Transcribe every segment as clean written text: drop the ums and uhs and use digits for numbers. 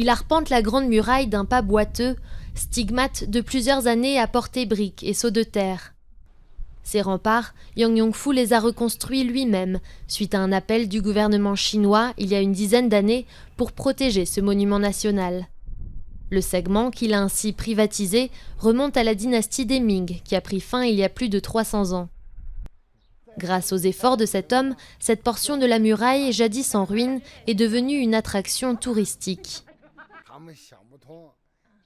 Il arpente la grande muraille d'un pas boiteux, stigmate de plusieurs années à porter briques et seaux de terre. Ces remparts, Yang Yongfu les a reconstruits lui-même, suite à un appel du gouvernement chinois il y a une dizaine d'années pour protéger ce monument national. Le segment qu'il a ainsi privatisé remonte à la dynastie des Ming, qui a pris fin il y a plus de 300 ans. Grâce aux efforts de cet homme, cette portion de la muraille, jadis en ruine, est devenue une attraction touristique.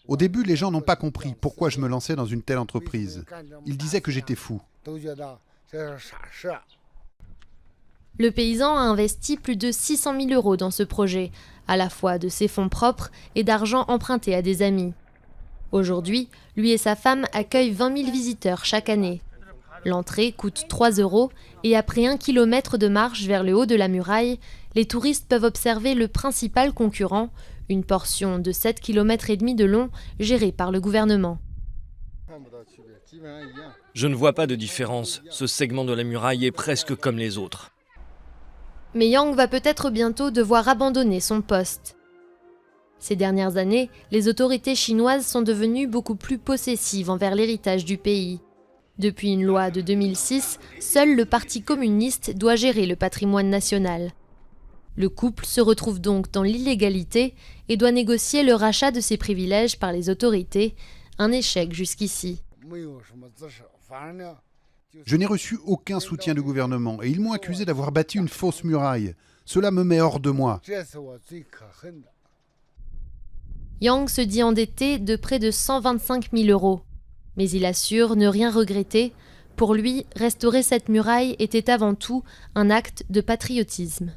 Au début, les gens n'ont pas compris pourquoi je me lançais dans une telle entreprise. Ils disaient que j'étais fou. Le paysan a investi plus de 600 000 € dans ce projet, à la fois de ses fonds propres et d'argent emprunté à des amis. Aujourd'hui, lui et sa femme accueillent 20 000 visiteurs chaque année. L'entrée coûte 3 € et après 1 kilomètre de marche vers le haut de la muraille, les touristes peuvent observer le principal concurrent, une portion de 7,5 km de long gérée par le gouvernement. Je ne vois pas de différence. Ce segment de la muraille est presque comme les autres. Mais Yang va peut-être bientôt devoir abandonner son poste. Ces dernières années, les autorités chinoises sont devenues beaucoup plus possessives envers l'héritage du pays. Depuis une loi de 2006, seul le Parti communiste doit gérer le patrimoine national. Le couple se retrouve donc dans l'illégalité et doit négocier le rachat de ses privilèges par les autorités, un échec jusqu'ici. Je n'ai reçu aucun soutien du gouvernement et ils m'ont accusé d'avoir bâti une fausse muraille. Cela me met hors de moi. Yang se dit endetté de près de 125 000 €. Mais il assure ne rien regretter. Pour lui, restaurer cette muraille était avant tout un acte de patriotisme.